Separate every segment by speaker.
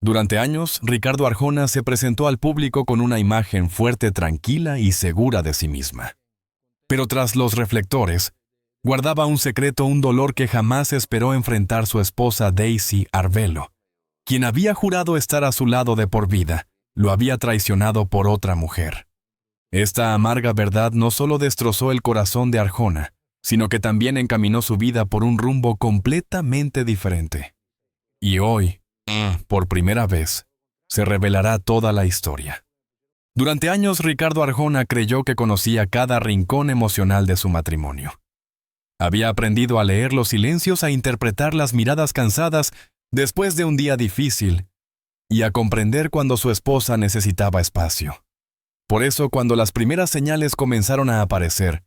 Speaker 1: Durante años, Ricardo Arjona se presentó al público con una imagen fuerte, tranquila y segura de sí misma. Pero tras los reflectores, guardaba un secreto, un dolor que jamás esperó enfrentar su esposa Daisy Arvelo, quien había jurado estar a su lado de por vida, lo había traicionado por otra mujer. Esta amarga verdad no solo destrozó el corazón de Arjona, sino que también encaminó su vida por un rumbo completamente diferente. Y hoy, por primera vez, se revelará toda la historia. Durante años, Ricardo Arjona creyó que conocía cada rincón emocional de su matrimonio. Había aprendido a leer los silencios, a interpretar las miradas cansadas después de un día difícil y a comprender cuando su esposa necesitaba espacio. Por eso, cuando las primeras señales comenzaron a aparecer,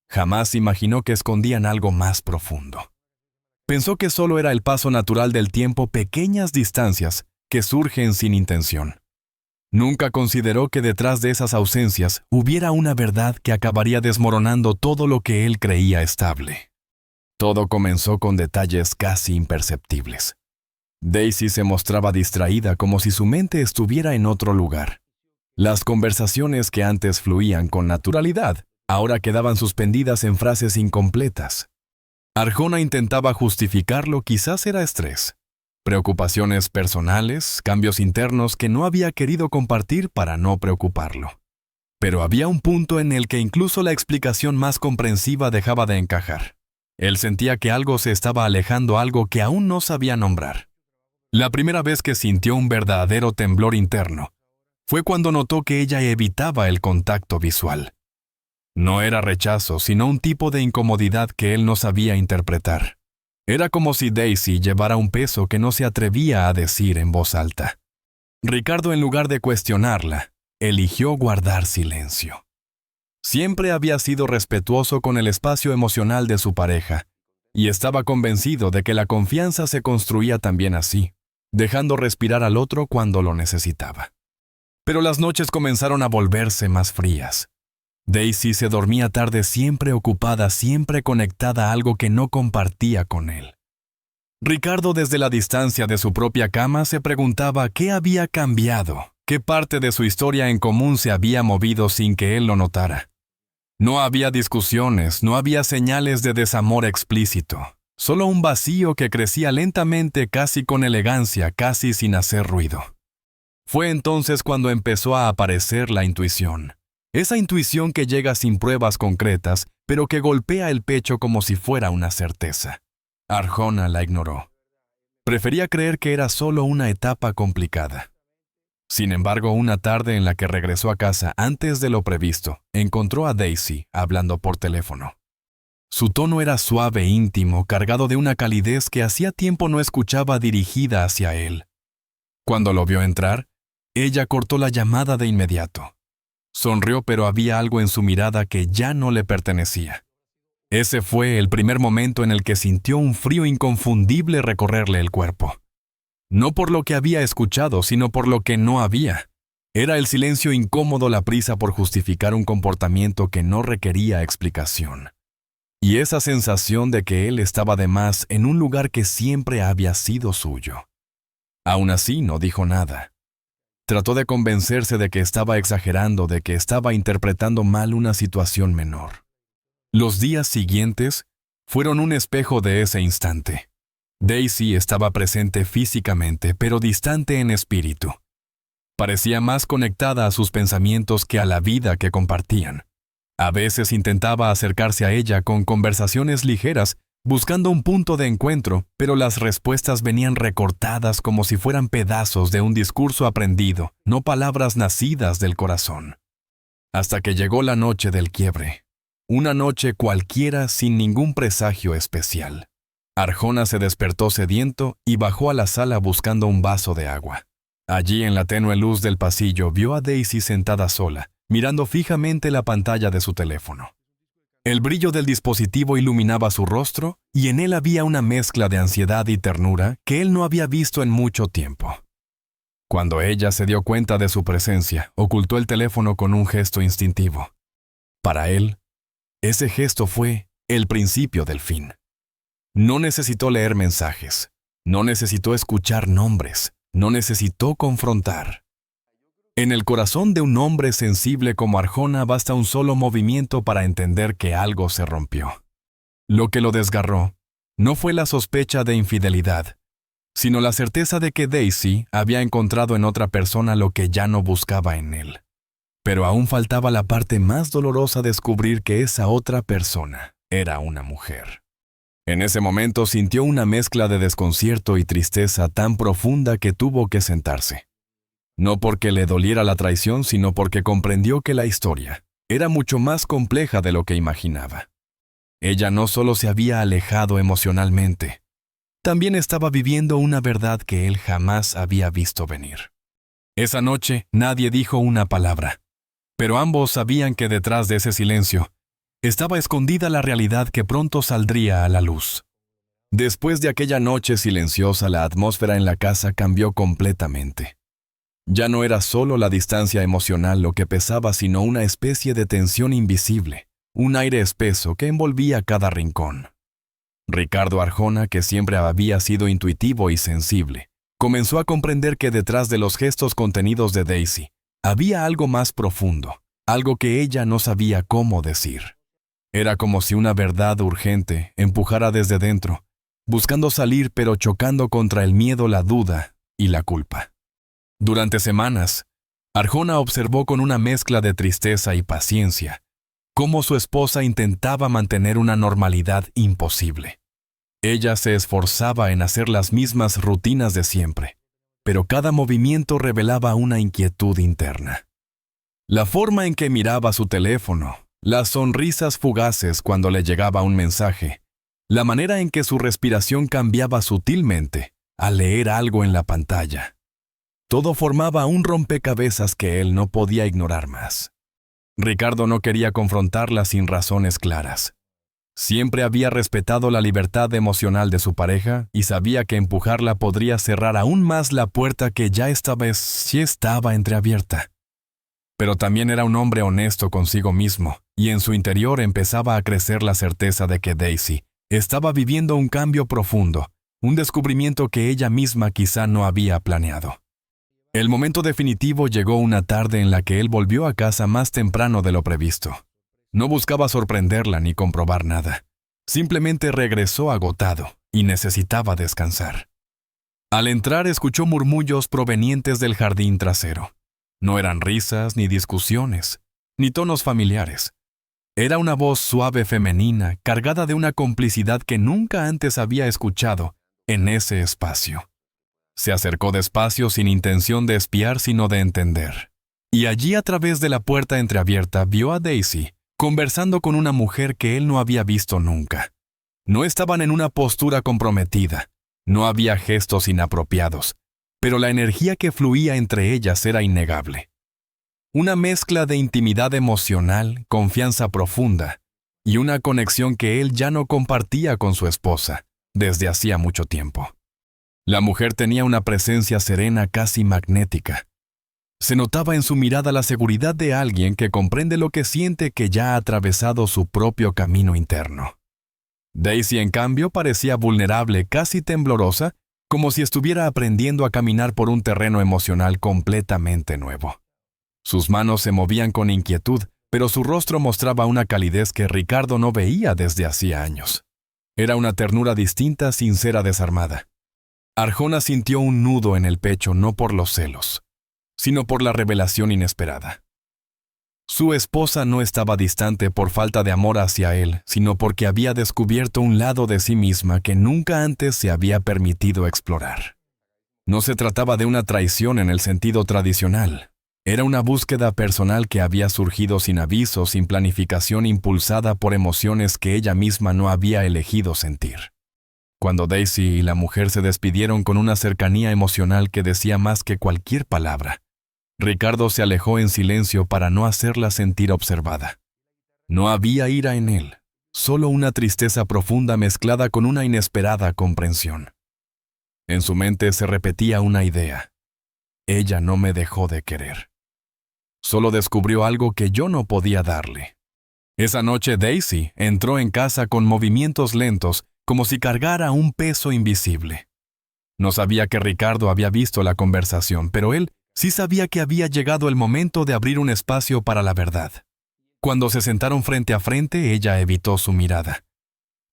Speaker 1: jamás imaginó que escondían algo más profundo. Pensó que solo era el paso natural del tiempo, pequeñas distancias que surgen sin intención. Nunca consideró que detrás de esas ausencias hubiera una verdad que acabaría desmoronando todo lo que él creía estable. Todo comenzó con detalles casi imperceptibles. Daisy se mostraba distraída, como si su mente estuviera en otro lugar. Las conversaciones que antes fluían con naturalidad, ahora quedaban suspendidas en frases incompletas. Arjona intentaba justificarlo, quizás era estrés, preocupaciones personales, cambios internos que no había querido compartir para no preocuparlo. Pero había un punto en el que incluso la explicación más comprensiva dejaba de encajar. Él sentía que algo se estaba alejando, algo que aún no sabía nombrar. La primera vez que sintió un verdadero temblor interno fue cuando notó que ella evitaba el contacto visual. No era rechazo, sino un tipo de incomodidad que él no sabía interpretar. Era como si Daisy llevara un peso que no se atrevía a decir en voz alta. Ricardo, en lugar de cuestionarla, eligió guardar silencio. Siempre había sido respetuoso con el espacio emocional de su pareja, y estaba convencido de que la confianza se construía también así, dejando respirar al otro cuando lo necesitaba. Pero las noches comenzaron a volverse más frías. Daisy se dormía tarde, siempre ocupada, siempre conectada a algo que no compartía con él. Ricardo, desde la distancia de su propia cama, se preguntaba qué había cambiado, qué parte de su historia en común se había movido sin que él lo notara. No había discusiones, no había señales de desamor explícito, solo un vacío que crecía lentamente, casi con elegancia, casi sin hacer ruido. Fue entonces cuando empezó a aparecer la intuición. Esa intuición que llega sin pruebas concretas, pero que golpea el pecho como si fuera una certeza. Arjona la ignoró. Prefería creer que era solo una etapa complicada. Sin embargo, una tarde en la que regresó a casa antes de lo previsto, encontró a Daisy hablando por teléfono. Su tono era suave, íntimo, cargado de una calidez que hacía tiempo no escuchaba dirigida hacia él. Cuando lo vio entrar, ella cortó la llamada de inmediato. Sonrió, pero había algo en su mirada que ya no le pertenecía. Ese fue el primer momento en el que sintió un frío inconfundible recorrerle el cuerpo. No por lo que había escuchado, sino por lo que no había. Era el silencio incómodo, la prisa por justificar un comportamiento que no requería explicación. Y esa sensación de que él estaba de más en un lugar que siempre había sido suyo. Aún así, no dijo nada. Trató de convencerse de que estaba exagerando, de que estaba interpretando mal una situación menor. Los días siguientes fueron un espejo de ese instante. Daisy estaba presente físicamente, pero distante en espíritu. Parecía más conectada a sus pensamientos que a la vida que compartían. A veces intentaba acercarse a ella con conversaciones ligeras, buscando un punto de encuentro, pero las respuestas venían recortadas como si fueran pedazos de un discurso aprendido, no palabras nacidas del corazón. Hasta que llegó la noche del quiebre. Una noche cualquiera sin ningún presagio especial. Arjona se despertó sediento y bajó a la sala buscando un vaso de agua. Allí, en la tenue luz del pasillo, vio a Daisy sentada sola, mirando fijamente la pantalla de su teléfono. El brillo del dispositivo iluminaba su rostro y en él había una mezcla de ansiedad y ternura que él no había visto en mucho tiempo. Cuando ella se dio cuenta de su presencia, ocultó el teléfono con un gesto instintivo. Para él, ese gesto fue el principio del fin. No necesitó leer mensajes, no necesitó escuchar nombres, No necesitó confrontar. En el corazón de un hombre sensible como Arjona basta un solo movimiento para entender que algo se rompió. Lo que lo desgarró no fue la sospecha de infidelidad, sino la certeza de que Daisy había encontrado en otra persona lo que ya no buscaba en él. Pero aún faltaba la parte más dolorosa: descubrir que esa otra persona era una mujer. En ese momento sintió una mezcla de desconcierto y tristeza tan profunda que tuvo que sentarse. No porque le doliera la traición, sino porque comprendió que la historia era mucho más compleja de lo que imaginaba. Ella no solo se había alejado emocionalmente, también estaba viviendo una verdad que él jamás había visto venir. Esa noche nadie dijo una palabra, pero ambos sabían que detrás de ese silencio estaba escondida la realidad que pronto saldría a la luz. Después de aquella noche silenciosa, la atmósfera en la casa cambió completamente. Ya no era solo la distancia emocional lo que pesaba, sino una especie de tensión invisible, un aire espeso que envolvía cada rincón. Ricardo Arjona, que siempre había sido intuitivo y sensible, comenzó a comprender que detrás de los gestos contenidos de Daisy había algo más profundo, algo que ella no sabía cómo decir. Era como si una verdad urgente empujara desde dentro, buscando salir pero chocando contra el miedo, la duda y la culpa. Durante semanas, Arjona observó con una mezcla de tristeza y paciencia cómo su esposa intentaba mantener una normalidad imposible. Ella se esforzaba en hacer las mismas rutinas de siempre, pero cada movimiento revelaba una inquietud interna. La forma en que miraba su teléfono, las sonrisas fugaces cuando le llegaba un mensaje, la manera en que su respiración cambiaba sutilmente al leer algo en la pantalla. Todo formaba un rompecabezas que él no podía ignorar más. Ricardo no quería confrontarla sin razones claras. Siempre había respetado la libertad emocional de su pareja y sabía que empujarla podría cerrar aún más la puerta que ya esta vez sí estaba entreabierta. Pero también era un hombre honesto consigo mismo, y en su interior empezaba a crecer la certeza de que Daisy estaba viviendo un cambio profundo, un descubrimiento que ella misma quizá no había planeado. El momento definitivo llegó una tarde en la que él volvió a casa más temprano de lo previsto. No buscaba sorprenderla ni comprobar nada. Simplemente regresó agotado y necesitaba descansar. Al entrar escuchó murmullos provenientes del jardín trasero. No eran risas ni discusiones, ni tonos familiares. Era una voz suave femenina, cargada de una complicidad que nunca antes había escuchado en ese espacio. Se acercó despacio sin intención de espiar sino de entender. Y allí, a través de la puerta entreabierta, vio a Daisy conversando con una mujer que él no había visto nunca. No estaban en una postura comprometida, no había gestos inapropiados, pero la energía que fluía entre ellas era innegable. Una mezcla de intimidad emocional, confianza profunda y una conexión que él ya no compartía con su esposa desde hacía mucho tiempo. La mujer tenía una presencia serena, casi magnética. Se notaba en su mirada la seguridad de alguien que comprende lo que siente, que ya ha atravesado su propio camino interno. Daisy, en cambio, parecía vulnerable, casi temblorosa, como si estuviera aprendiendo a caminar por un terreno emocional completamente nuevo. Sus manos se movían con inquietud, pero su rostro mostraba una calidez que Ricardo no veía desde hacía años. Era una ternura distinta, sincera, desarmada. Arjona sintió un nudo en el pecho, no por los celos, sino por la revelación inesperada. Su esposa no estaba distante por falta de amor hacia él, sino porque había descubierto un lado de sí misma que nunca antes se había permitido explorar. No se trataba de una traición en el sentido tradicional. Era una búsqueda personal que había surgido sin aviso, sin planificación, impulsada por emociones que ella misma no había elegido sentir. Cuando Daisy y la mujer se despidieron con una cercanía emocional que decía más que cualquier palabra, Ricardo se alejó en silencio para no hacerla sentir observada. No había ira en él, solo una tristeza profunda mezclada con una inesperada comprensión. En su mente se repetía una idea: ella no me dejó de querer. Solo descubrió algo que yo no podía darle. Esa noche Daisy entró en casa con movimientos lentos, como si cargara un peso invisible. No sabía que Ricardo había visto la conversación, pero él sí sabía que había llegado el momento de abrir un espacio para la verdad. Cuando se sentaron frente a frente, ella evitó su mirada.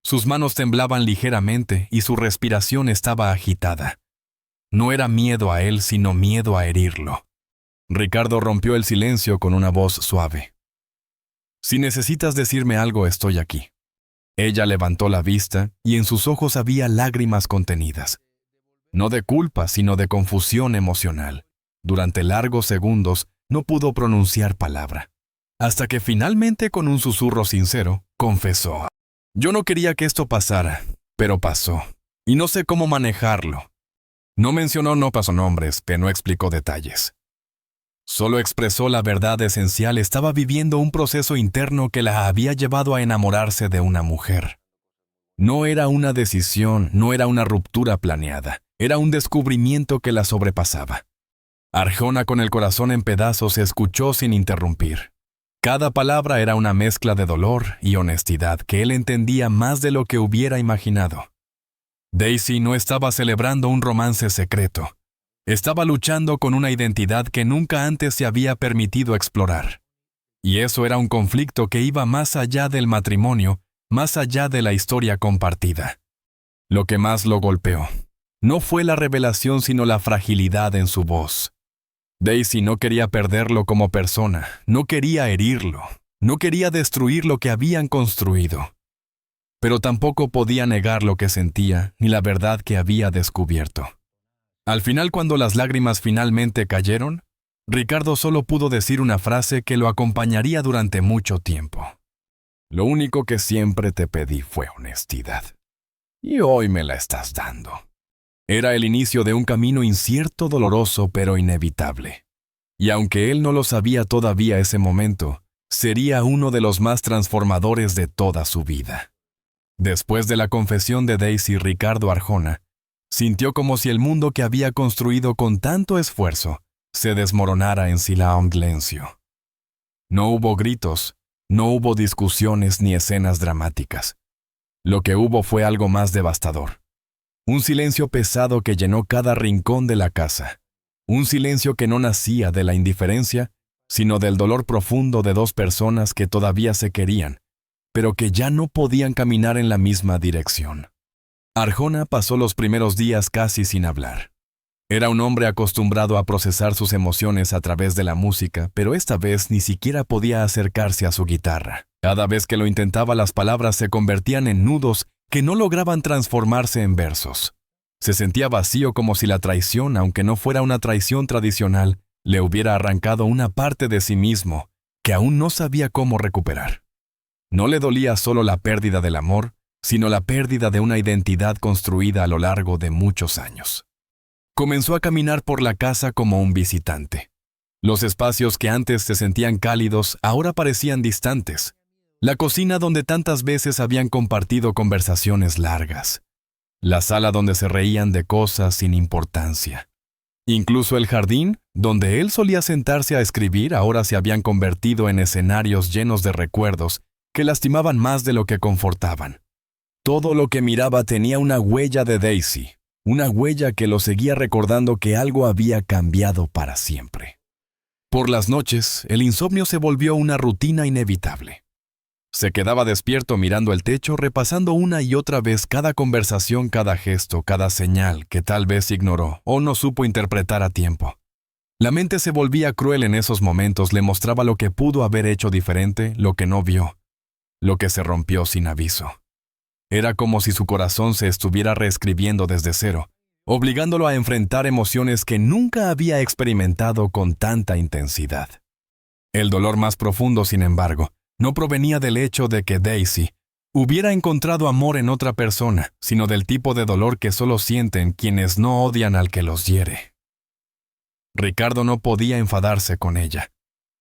Speaker 1: Sus manos temblaban ligeramente y su respiración estaba agitada. No era miedo a él, sino miedo a herirlo. Ricardo rompió el silencio con una voz suave. «Si necesitas decirme algo, estoy aquí». Ella levantó la vista y en sus ojos había lágrimas contenidas. No de culpa, sino de confusión emocional. Durante largos segundos no pudo pronunciar palabra. Hasta que finalmente, con un susurro sincero, confesó: «Yo no quería que esto pasara, pero pasó, y no sé cómo manejarlo». No mencionó nombres, pero no explicó detalles. Solo expresó la verdad esencial. Estaba viviendo un proceso interno que la había llevado a enamorarse de una mujer. No era una decisión, no era una ruptura planeada, era un descubrimiento que la sobrepasaba. Arjona, con el corazón en pedazos, escuchó sin interrumpir. Cada palabra era una mezcla de dolor y honestidad que él entendía más de lo que hubiera imaginado. Daisy no estaba celebrando un romance secreto. Estaba luchando con una identidad que nunca antes se había permitido explorar. Y eso era un conflicto que iba más allá del matrimonio, más allá de la historia compartida. Lo que más lo golpeó no fue la revelación, sino la fragilidad en su voz. Daisy no quería perderlo como persona, no quería herirlo, no quería destruir lo que habían construido. Pero tampoco podía negar lo que sentía ni la verdad que había descubierto. Al final, cuando las lágrimas finalmente cayeron, Ricardo solo pudo decir una frase que lo acompañaría durante mucho tiempo. «Lo único que siempre te pedí fue honestidad. Y hoy me la estás dando». Era el inicio de un camino incierto, doloroso, pero inevitable. Y aunque él no lo sabía todavía ese momento, sería uno de los más transformadores de toda su vida. Después de la confesión de Daisy, Ricardo Arjona sintió como si el mundo que había construido con tanto esfuerzo se desmoronara en silencio. No hubo gritos, no hubo discusiones ni escenas dramáticas. Lo que hubo fue algo más devastador. Un silencio pesado que llenó cada rincón de la casa. Un silencio que no nacía de la indiferencia, sino del dolor profundo de dos personas que todavía se querían, pero que ya no podían caminar en la misma dirección. Arjona pasó los primeros días casi sin hablar. Era un hombre acostumbrado a procesar sus emociones a través de la música, pero esta vez ni siquiera podía acercarse a su guitarra. Cada vez que lo intentaba, las palabras se convertían en nudos que no lograban transformarse en versos. Se sentía vacío, como si la traición, aunque no fuera una traición tradicional, le hubiera arrancado una parte de sí mismo que aún no sabía cómo recuperar. No le dolía solo la pérdida del amor, sino la pérdida de una identidad construida a lo largo de muchos años. Comenzó a caminar por la casa como un visitante. Los espacios que antes se sentían cálidos ahora parecían distantes. La cocina donde tantas veces habían compartido conversaciones largas. La sala donde se reían de cosas sin importancia. Incluso el jardín, donde él solía sentarse a escribir, ahora se habían convertido en escenarios llenos de recuerdos que lastimaban más de lo que confortaban. Todo lo que miraba tenía una huella de Daisy, una huella que lo seguía recordando que algo había cambiado para siempre. Por las noches, el insomnio se volvió una rutina inevitable. Se quedaba despierto mirando el techo, repasando una y otra vez cada conversación, cada gesto, cada señal que tal vez ignoró o no supo interpretar a tiempo. La mente se volvía cruel en esos momentos, le mostraba lo que pudo haber hecho diferente, lo que no vio, lo que se rompió sin aviso. Era como si su corazón se estuviera reescribiendo desde cero, obligándolo a enfrentar emociones que nunca había experimentado con tanta intensidad. El dolor más profundo, sin embargo, no provenía del hecho de que Daisy hubiera encontrado amor en otra persona, sino del tipo de dolor que solo sienten quienes no odian al que los hiere. Ricardo no podía enfadarse con ella.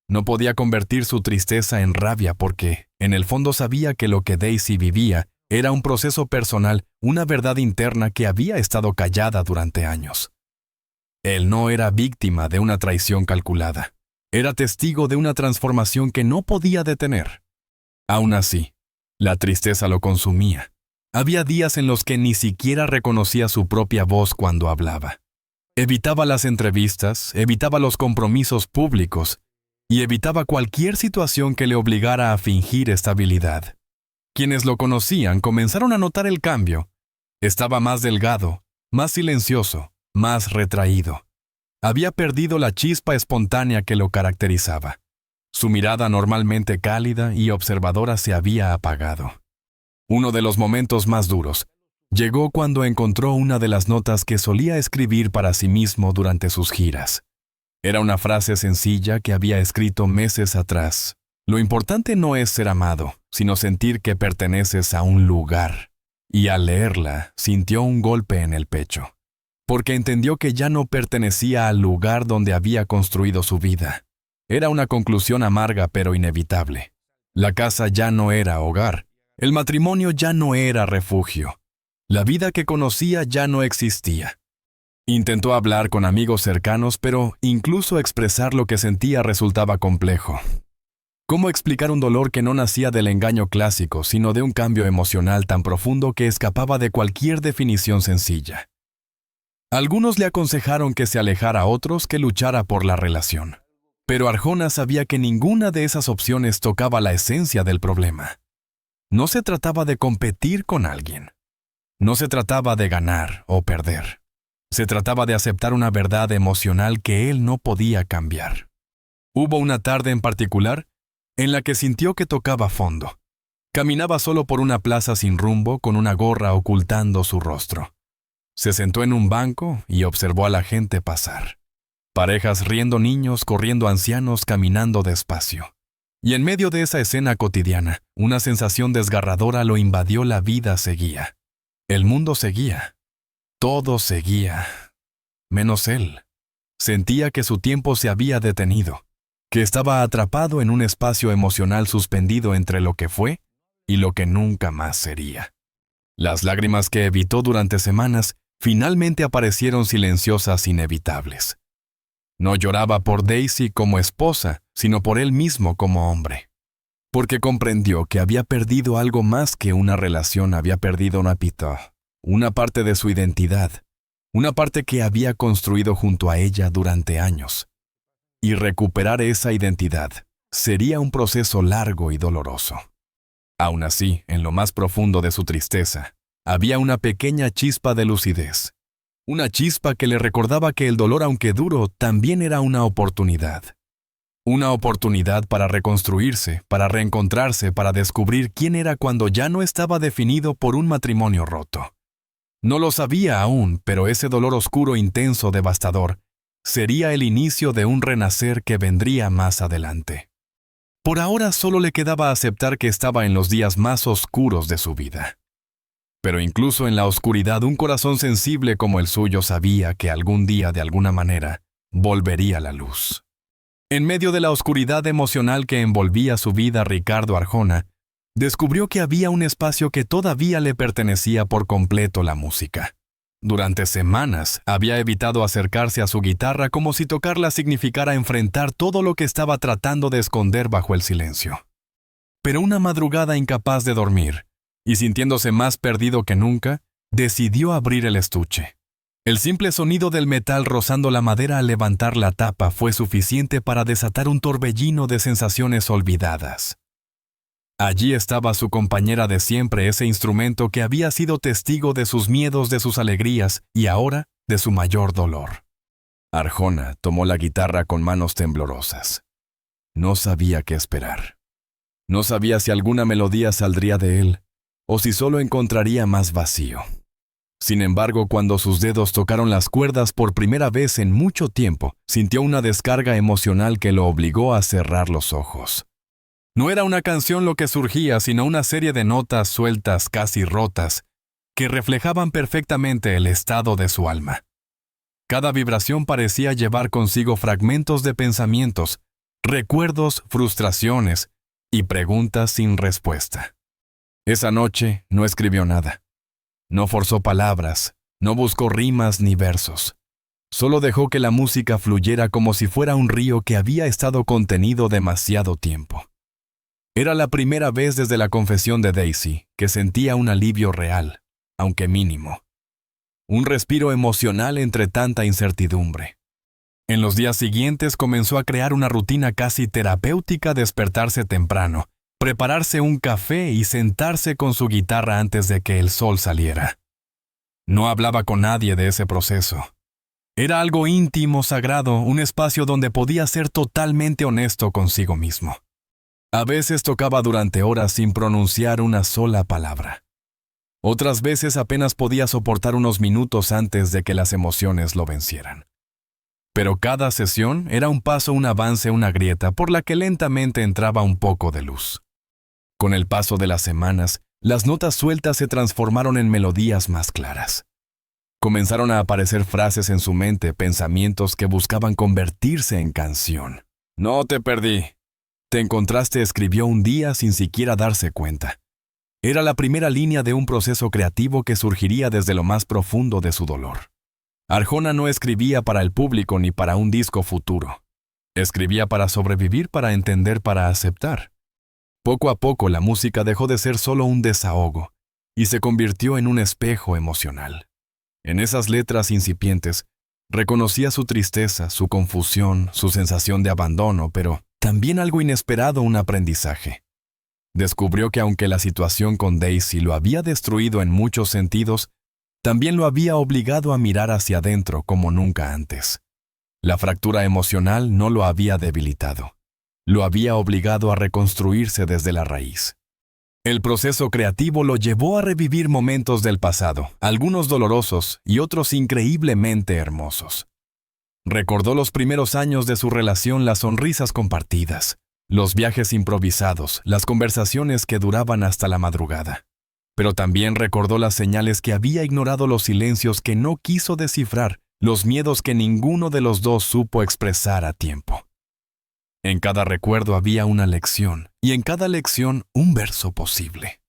Speaker 1: No podía convertir su tristeza en rabia porque, en el fondo, sabía que lo que Daisy vivía era un proceso personal, una verdad interna que había estado callada durante años. Él no era víctima de una traición calculada. Era testigo de una transformación que no podía detener. Aún así, la tristeza lo consumía. Había días en los que ni siquiera reconocía su propia voz cuando hablaba. Evitaba las entrevistas, evitaba los compromisos públicos y evitaba cualquier situación que le obligara a fingir estabilidad. Quienes lo conocían comenzaron a notar el cambio. Estaba más delgado, más silencioso, más retraído. Había perdido la chispa espontánea que lo caracterizaba. Su mirada normalmente cálida y observadora se había apagado. Uno de los momentos más duros llegó cuando encontró una de las notas que solía escribir para sí mismo durante sus giras. Era una frase sencilla que había escrito meses atrás. Lo importante no es ser amado, sino sentir que perteneces a un lugar. Y al leerla, sintió un golpe en el pecho, porque entendió que ya no pertenecía al lugar donde había construido su vida. Era una conclusión amarga pero inevitable. La casa ya no era hogar. El matrimonio ya no era refugio. La vida que conocía ya no existía. Intentó hablar con amigos cercanos, pero incluso expresar lo que sentía resultaba complejo. ¿Cómo explicar un dolor que no nacía del engaño clásico, sino de un cambio emocional tan profundo que escapaba de cualquier definición sencilla? Algunos le aconsejaron que se alejara, a otros que luchara por la relación. Pero Arjona sabía que ninguna de esas opciones tocaba la esencia del problema. No se trataba de competir con alguien. No se trataba de ganar o perder. Se trataba de aceptar una verdad emocional que él no podía cambiar. Hubo una tarde en particular en la que sintió que tocaba fondo. Caminaba solo por una plaza sin rumbo, con una gorra ocultando su rostro. Se sentó en un banco y observó a la gente pasar. Parejas riendo, niños corriendo, ancianos caminando despacio. Y en medio de esa escena cotidiana, una sensación desgarradora lo invadió. La vida seguía. El mundo seguía. Todo seguía. Menos él. Sentía que su tiempo se había detenido, que estaba atrapado en un espacio emocional suspendido entre lo que fue y lo que nunca más sería. Las lágrimas que evitó durante semanas finalmente aparecieron silenciosas, inevitables. No lloraba por Daisy como esposa, sino por él mismo como hombre. Porque comprendió que había perdido algo más que una relación, había perdido una parte de su identidad, una parte que había construido junto a ella durante años. Y recuperar esa identidad sería un proceso largo y doloroso. Aún así, en lo más profundo de su tristeza, había una pequeña chispa de lucidez. Una chispa que le recordaba que el dolor, aunque duro, también era una oportunidad. Una oportunidad para reconstruirse, para reencontrarse, para descubrir quién era cuando ya no estaba definido por un matrimonio roto. No lo sabía aún, pero ese dolor oscuro, intenso, devastador, sería el inicio de un renacer que vendría más adelante. Por ahora solo le quedaba aceptar que estaba en los días más oscuros de su vida. Pero incluso en la oscuridad, un corazón sensible como el suyo sabía que algún día, de alguna manera, volvería la luz. En medio de la oscuridad emocional que envolvía su vida, Ricardo Arjona descubrió que había un espacio que todavía le pertenecía por completo: la música. Durante semanas había evitado acercarse a su guitarra como si tocarla significara enfrentar todo lo que estaba tratando de esconder bajo el silencio. Pero una madrugada, incapaz de dormir y sintiéndose más perdido que nunca, decidió abrir el estuche. El simple sonido del metal rozando la madera al levantar la tapa fue suficiente para desatar un torbellino de sensaciones olvidadas. Allí estaba su compañera de siempre, ese instrumento que había sido testigo de sus miedos, de sus alegrías y ahora de su mayor dolor. Arjona tomó la guitarra con manos temblorosas. No sabía qué esperar. No sabía si alguna melodía saldría de él o si solo encontraría más vacío. Sin embargo, cuando sus dedos tocaron las cuerdas por primera vez en mucho tiempo, sintió una descarga emocional que lo obligó a cerrar los ojos. No era una canción lo que surgía, sino una serie de notas sueltas, casi rotas, que reflejaban perfectamente el estado de su alma. Cada vibración parecía llevar consigo fragmentos de pensamientos, recuerdos, frustraciones y preguntas sin respuesta. Esa noche no escribió nada. No forzó palabras, no buscó rimas ni versos. Solo dejó que la música fluyera como si fuera un río que había estado contenido demasiado tiempo. Era la primera vez desde la confesión de Daisy que sentía un alivio real, aunque mínimo. Un respiro emocional entre tanta incertidumbre. En los días siguientes comenzó a crear una rutina casi terapéutica: despertarse temprano, prepararse un café y sentarse con su guitarra antes de que el sol saliera. No hablaba con nadie de ese proceso. Era algo íntimo, sagrado, un espacio donde podía ser totalmente honesto consigo mismo. A veces tocaba durante horas sin pronunciar una sola palabra. Otras veces apenas podía soportar unos minutos antes de que las emociones lo vencieran. Pero cada sesión era un paso, un avance, una grieta por la que lentamente entraba un poco de luz. Con el paso de las semanas, las notas sueltas se transformaron en melodías más claras. Comenzaron a aparecer frases en su mente, pensamientos que buscaban convertirse en canción. «No te perdí. Te encontraste», escribió un día sin siquiera darse cuenta. Era la primera línea de un proceso creativo que surgiría desde lo más profundo de su dolor. Arjona no escribía para el público ni para un disco futuro. Escribía para sobrevivir, para entender, para aceptar. Poco a poco la música dejó de ser solo un desahogo y se convirtió en un espejo emocional. En esas letras incipientes, reconocía su tristeza, su confusión, su sensación de abandono, pero también algo inesperado: un aprendizaje. Descubrió que aunque la situación con Daisy lo había destruido en muchos sentidos, también lo había obligado a mirar hacia adentro como nunca antes. La fractura emocional no lo había debilitado. Lo había obligado a reconstruirse desde la raíz. El proceso creativo lo llevó a revivir momentos del pasado, algunos dolorosos y otros increíblemente hermosos. Recordó los primeros años de su relación, las sonrisas compartidas, los viajes improvisados, las conversaciones que duraban hasta la madrugada. Pero también recordó las señales que había ignorado, los silencios que no quiso descifrar, los miedos que ninguno de los dos supo expresar a tiempo. En cada recuerdo había una lección, y en cada lección un verso posible.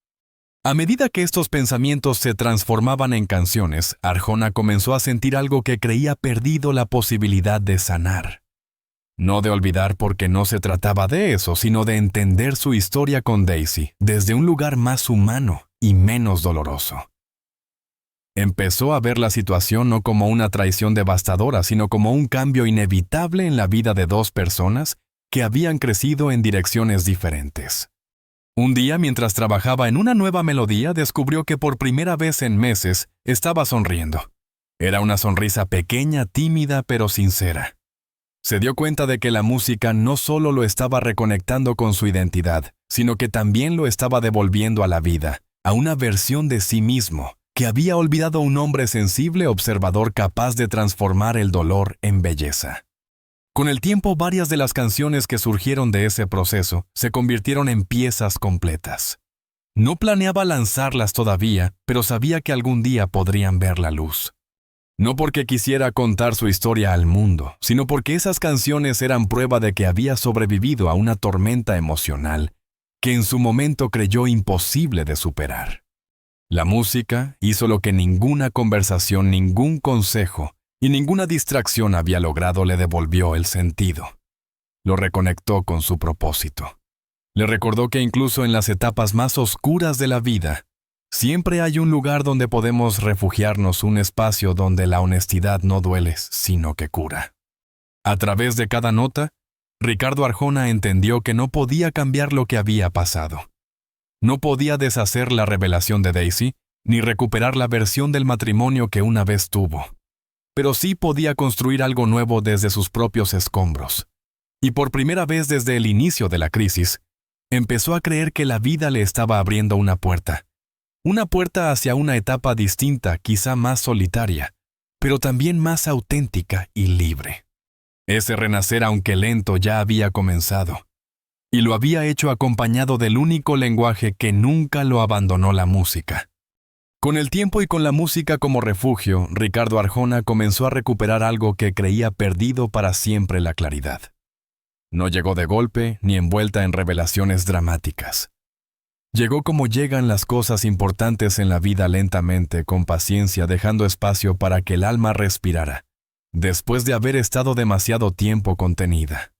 Speaker 1: A medida que estos pensamientos se transformaban en canciones, Arjona comenzó a sentir algo que creía perdido: la posibilidad de sanar. No de olvidar, porque no se trataba de eso, sino de entender su historia con Daisy desde un lugar más humano y menos doloroso. Empezó a ver la situación no como una traición devastadora, sino como un cambio inevitable en la vida de dos personas que habían crecido en direcciones diferentes. Un día, mientras trabajaba en una nueva melodía, descubrió que por primera vez en meses estaba sonriendo. Era una sonrisa pequeña, tímida, pero sincera. Se dio cuenta de que la música no solo lo estaba reconectando con su identidad, sino que también lo estaba devolviendo a la vida, a una versión de sí mismo, que había olvidado: un hombre sensible, observador, capaz de transformar el dolor en belleza. Con el tiempo, varias de las canciones que surgieron de ese proceso se convirtieron en piezas completas. No planeaba lanzarlas todavía, pero sabía que algún día podrían ver la luz. No porque quisiera contar su historia al mundo, sino porque esas canciones eran prueba de que había sobrevivido a una tormenta emocional que en su momento creyó imposible de superar. La música hizo lo que ninguna conversación, ningún consejo y ninguna distracción había logrado: le devolvió el sentido. Lo reconectó con su propósito. Le recordó que incluso en las etapas más oscuras de la vida, siempre hay un lugar donde podemos refugiarnos, un espacio donde la honestidad no duele, sino que cura. A través de cada nota, Ricardo Arjona entendió que no podía cambiar lo que había pasado. No podía deshacer la revelación de Daisy, ni recuperar la versión del matrimonio que una vez tuvo. Pero sí podía construir algo nuevo desde sus propios escombros. Y por primera vez desde el inicio de la crisis, empezó a creer que la vida le estaba abriendo una puerta hacia una etapa distinta, quizá más solitaria, pero también más auténtica y libre. Ese renacer, aunque lento, ya había comenzado, y lo había hecho acompañado del único lenguaje que nunca lo abandonó: la música. Con el tiempo y con la música como refugio, Ricardo Arjona comenzó a recuperar algo que creía perdido para siempre: la claridad. No llegó de golpe ni envuelta en revelaciones dramáticas. Llegó como llegan las cosas importantes en la vida: lentamente, con paciencia, dejando espacio para que el alma respirara, después de haber estado demasiado tiempo contenida.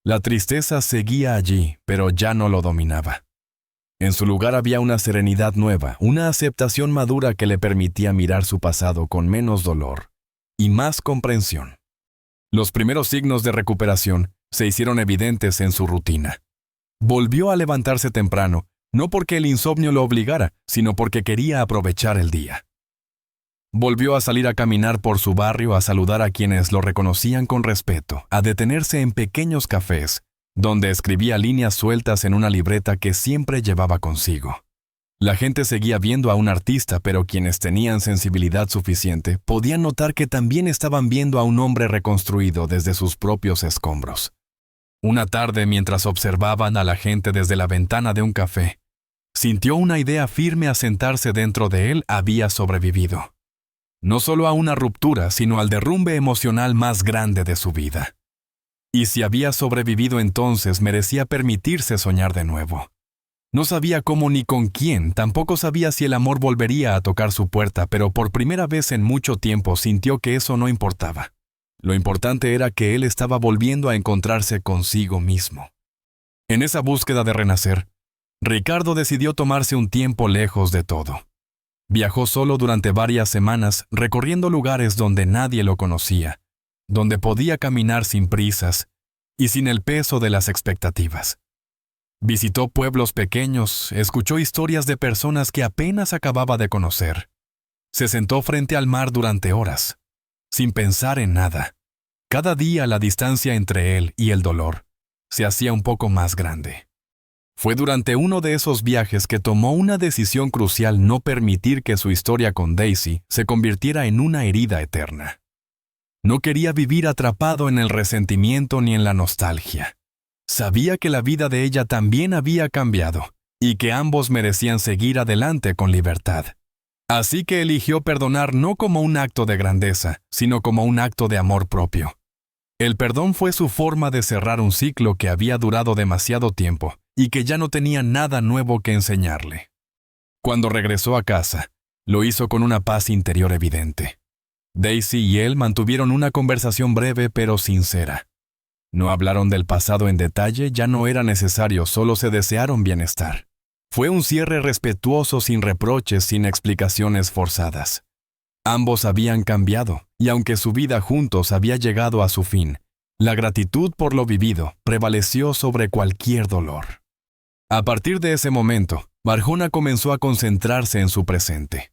Speaker 1: La tristeza seguía allí, pero ya no lo dominaba. En su lugar había una serenidad nueva, una aceptación madura que le permitía mirar su pasado con menos dolor y más comprensión. Los primeros signos de recuperación se hicieron evidentes en su rutina. Volvió a levantarse temprano, no porque el insomnio lo obligara, sino porque quería aprovechar el día. Volvió a salir a caminar por su barrio, a saludar a quienes lo reconocían con respeto, a detenerse en pequeños cafés, donde escribía líneas sueltas en una libreta que siempre llevaba consigo. La gente seguía viendo a un artista, pero quienes tenían sensibilidad suficiente podían notar que también estaban viendo a un hombre reconstruido desde sus propios escombros. Una tarde, mientras observaban a la gente desde la ventana de un café, sintió una idea firme asentarse dentro de él. Había sobrevivido. No solo a una ruptura, sino al derrumbe emocional más grande de su vida. Y si había sobrevivido entonces, merecía permitirse soñar de nuevo. No sabía cómo ni con quién, tampoco sabía si el amor volvería a tocar su puerta, pero por primera vez en mucho tiempo sintió que eso no importaba. Lo importante era que él estaba volviendo a encontrarse consigo mismo. En esa búsqueda de renacer, Ricardo decidió tomarse un tiempo lejos de todo. Viajó solo durante varias semanas, recorriendo lugares donde nadie lo conocía, donde podía caminar sin prisas y sin el peso de las expectativas. Visitó pueblos pequeños, escuchó historias de personas que apenas acababa de conocer. Se sentó frente al mar durante horas, sin pensar en nada. Cada día la distancia entre él y el dolor se hacía un poco más grande. Fue durante uno de esos viajes que tomó una decisión crucial: no permitir que su historia con Daisy se convirtiera en una herida eterna. No quería vivir atrapado en el resentimiento ni en la nostalgia. Sabía que la vida de ella también había cambiado y que ambos merecían seguir adelante con libertad. Así que eligió perdonar no como un acto de grandeza, sino como un acto de amor propio. El perdón fue su forma de cerrar un ciclo que había durado demasiado tiempo y que ya no tenía nada nuevo que enseñarle. Cuando regresó a casa, lo hizo con una paz interior evidente. Daisy y él mantuvieron una conversación breve pero sincera. No hablaron del pasado en detalle, ya no era necesario, solo se desearon bienestar. Fue un cierre respetuoso, sin reproches, sin explicaciones forzadas. Ambos habían cambiado, y aunque su vida juntos había llegado a su fin, la gratitud por lo vivido prevaleció sobre cualquier dolor. A partir de ese momento, Arjona comenzó a concentrarse en su presente.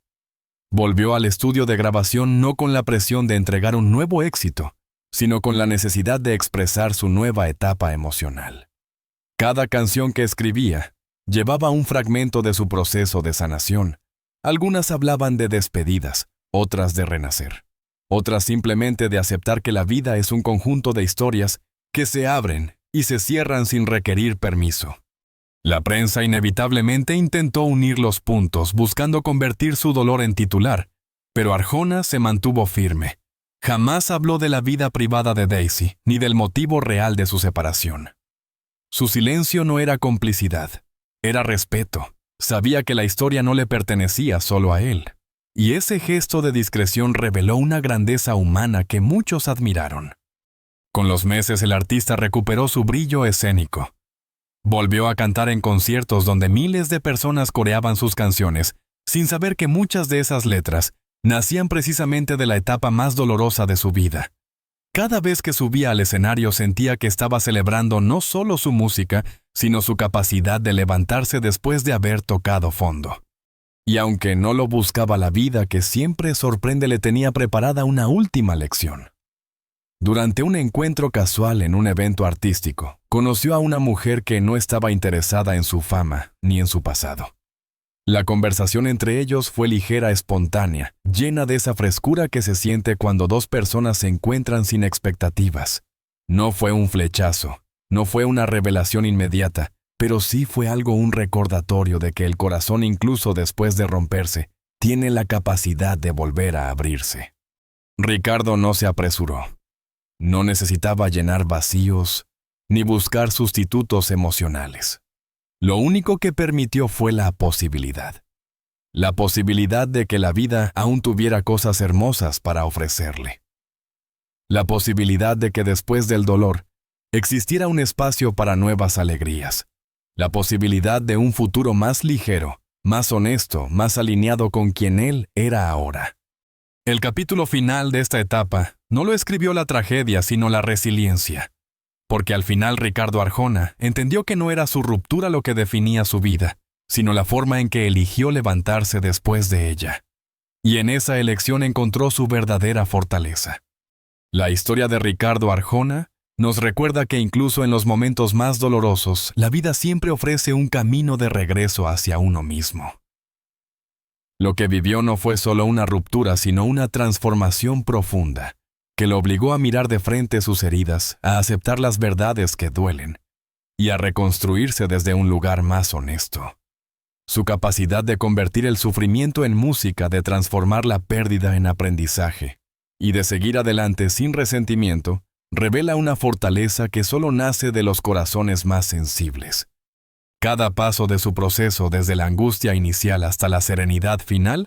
Speaker 1: Volvió al estudio de grabación no con la presión de entregar un nuevo éxito, sino con la necesidad de expresar su nueva etapa emocional. Cada canción que escribía llevaba un fragmento de su proceso de sanación. Algunas hablaban de despedidas, otras de renacer, otras simplemente de aceptar que la vida es un conjunto de historias que se abren y se cierran sin requerir permiso. La prensa inevitablemente intentó unir los puntos, buscando convertir su dolor en titular, pero Arjona se mantuvo firme. Jamás habló de la vida privada de Daisy, ni del motivo real de su separación. Su silencio no era complicidad, era respeto. Sabía que la historia no le pertenecía solo a él. Y ese gesto de discreción reveló una grandeza humana que muchos admiraron. Con los meses el artista recuperó su brillo escénico. Volvió a cantar en conciertos donde miles de personas coreaban sus canciones, sin saber que muchas de esas letras nacían precisamente de la etapa más dolorosa de su vida. Cada vez que subía al escenario sentía que estaba celebrando no solo su música, sino su capacidad de levantarse después de haber tocado fondo. Y aunque no lo buscaba, la vida que siempre sorprende le tenía preparada una última lección. Durante un encuentro casual en un evento artístico, conoció a una mujer que no estaba interesada en su fama ni en su pasado. La conversación entre ellos fue ligera, espontánea, llena de esa frescura que se siente cuando dos personas se encuentran sin expectativas. No fue un flechazo, no fue una revelación inmediata, pero sí fue un recordatorio de que el corazón, incluso después de romperse, tiene la capacidad de volver a abrirse. Ricardo no se apresuró. No necesitaba llenar vacíos ni buscar sustitutos emocionales. Lo único que permitió fue la posibilidad. La posibilidad de que la vida aún tuviera cosas hermosas para ofrecerle. La posibilidad de que después del dolor, existiera un espacio para nuevas alegrías, la posibilidad de un futuro más ligero, más honesto, más alineado con quien él era ahora. El capítulo final de esta etapa no lo escribió la tragedia, sino la resiliencia, porque al final Ricardo Arjona entendió que no era su ruptura lo que definía su vida, sino la forma en que eligió levantarse después de ella. Y en esa elección encontró su verdadera fortaleza. La historia de Ricardo Arjona nos recuerda que incluso en los momentos más dolorosos, la vida siempre ofrece un camino de regreso hacia uno mismo. Lo que vivió no fue solo una ruptura, sino una transformación profunda, que lo obligó a mirar de frente sus heridas, a aceptar las verdades que duelen, y a reconstruirse desde un lugar más honesto. Su capacidad de convertir el sufrimiento en música, de transformar la pérdida en aprendizaje, y de seguir adelante sin resentimiento, revela una fortaleza que solo nace de los corazones más sensibles. Cada paso de su proceso, desde la angustia inicial hasta la serenidad final,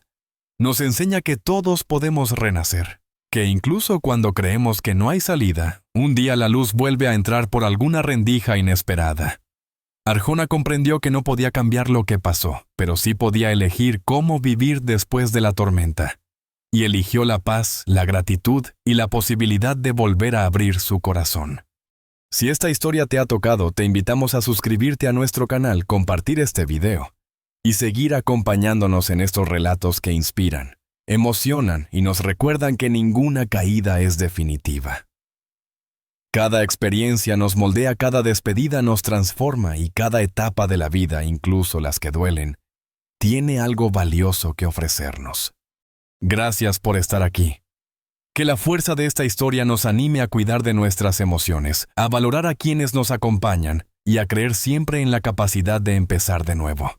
Speaker 1: nos enseña que todos podemos renacer, que incluso cuando creemos que no hay salida, un día la luz vuelve a entrar por alguna rendija inesperada. Arjona comprendió que no podía cambiar lo que pasó, pero sí podía elegir cómo vivir después de la tormenta. Y eligió la paz, la gratitud y la posibilidad de volver a abrir su corazón. Si esta historia te ha tocado, te invitamos a suscribirte a nuestro canal, compartir este video y seguir acompañándonos en estos relatos que inspiran, emocionan y nos recuerdan que ninguna caída es definitiva. Cada experiencia nos moldea, cada despedida nos transforma y cada etapa de la vida, incluso las que duelen, tiene algo valioso que ofrecernos. Gracias por estar aquí. Que la fuerza de esta historia nos anime a cuidar de nuestras emociones, a valorar a quienes nos acompañan y a creer siempre en la capacidad de empezar de nuevo.